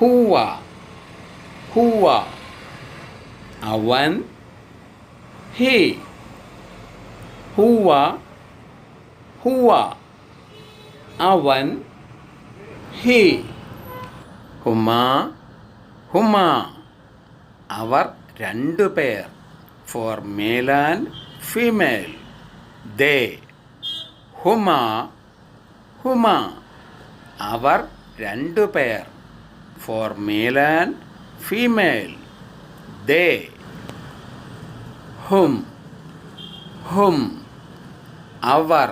ഹുവ ഹുവ അവൻ ഹി ഹുവ ഹുവ അവൻ ഹി ഹുമാ ഹുമാ അവർ രണ്ടുപേർ for male and female they ഹുമാ ഹുമാ അവർ രണ്ടുപേർ for male and female they ഹും ഹും അവർ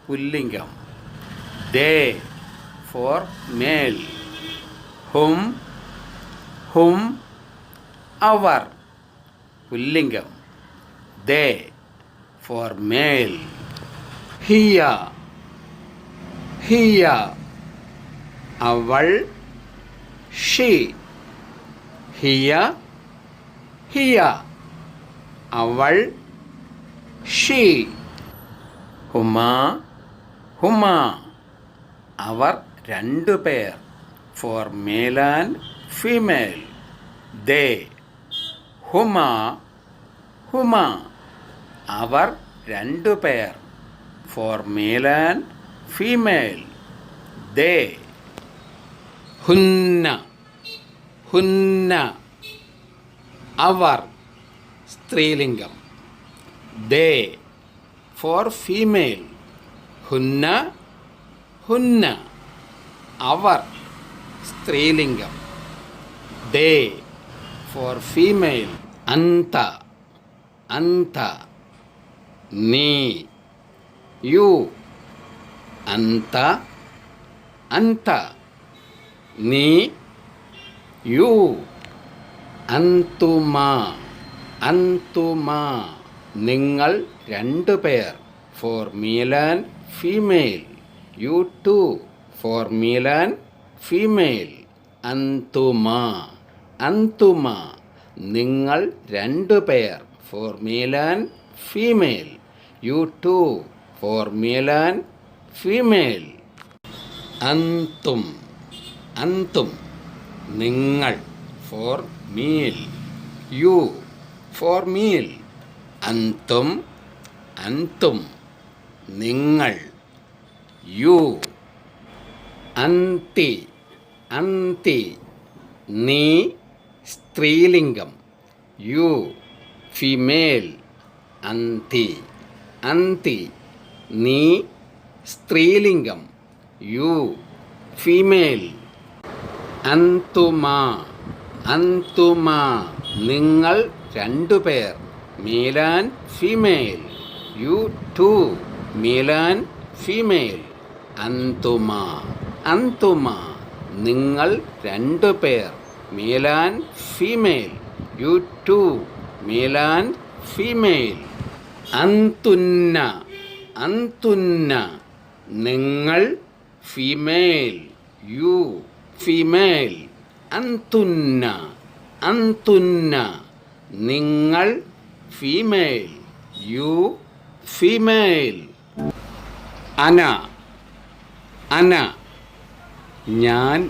പുല്ലിംഗം ദേ ഫോർ മെയിൽ ഹും ഹും അവർ പുല്ലിംഗം ദേ ഫോർ മെയിൽ ഹിയ ഹിയ അവൾ ഷീ ഹിയ ഹിയ അവൾ ഷീ ഹുമാ ഹുമാ അവർ രണ്ടുപേർ for male and female they ഹുമാ ഹുമാ അവർ രണ്ടുപേർ for male and female they ഹുന്ന ഹുന്ന അവർ സ്ത്രീലിംഗം ദേ ഫോർ ഫീമെയിൽ ഹുന്ന ഹുന്ന അവർ സ്ത്രീലിംഗം ദേ ഫോർ ഫീമെയിൽ അന്ത അന്ത നീ യു അന്ത അന്ത നീ യു അന്തുമാ അന്തുമാ നിങ്ങൾ രണ്ടുപേർ for male and female you two for male and female അന്തുമാ അന്തുമാ നിങ്ങൾ രണ്ടുപേർ for male and female you two for male and female അന്തും അന്തും നിങ്ങൾ for male you for male അന്തും അന്തും നിങ്ങൾ യു അന്തി അന്തി നീ സ്ത്രീലിംഗം യു ഫീമെയിൽ അന്തി അന്തി നീ സ്ത്രീലിംഗം യു ഫീമെയിൽ അന്തുമാ അന്തുമാ നിങ്ങൾ രണ്ടുപേർ male and female you two male and female അന്തുമാ അന്തുമാ നിങ്ങൾ രണ്ടുപേർ male and female you two male and female അന്തുന്ന അന്തുന്ന നിങ്ങൾ ഫീമെയിൽ യു ഫീമെയിൽ അന്തുന്ന അന്തുന്ന നിങ്ങൾ ഫീമെയിൽ യു ഫീമെയിൽ അന അന ഞാൻ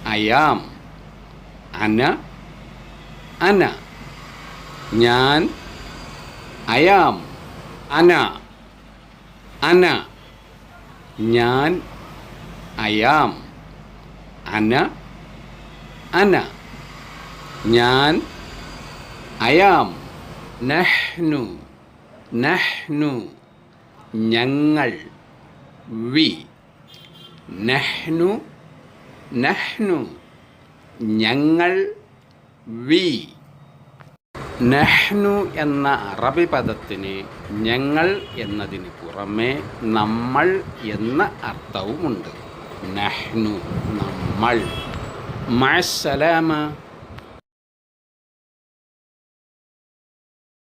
അയാം അന അന ഞാൻ അയാം അന അന ഞാൻ അയാം അന അന ഞാൻ അയാം നഹ്നു നഹ്നു ഞങ്ങൾ വി നഹ്നു നഹ്നു ഞങ്ങൾ വി നഹ്നു എന്ന അറബി പദത്തിന് ഞങ്ങൾ എന്നതിന് പുറമെ നമ്മൾ എന്ന അർത്ഥവുമുണ്ട് നഹ്നു നമ്മൾ മഅസ്സലാമ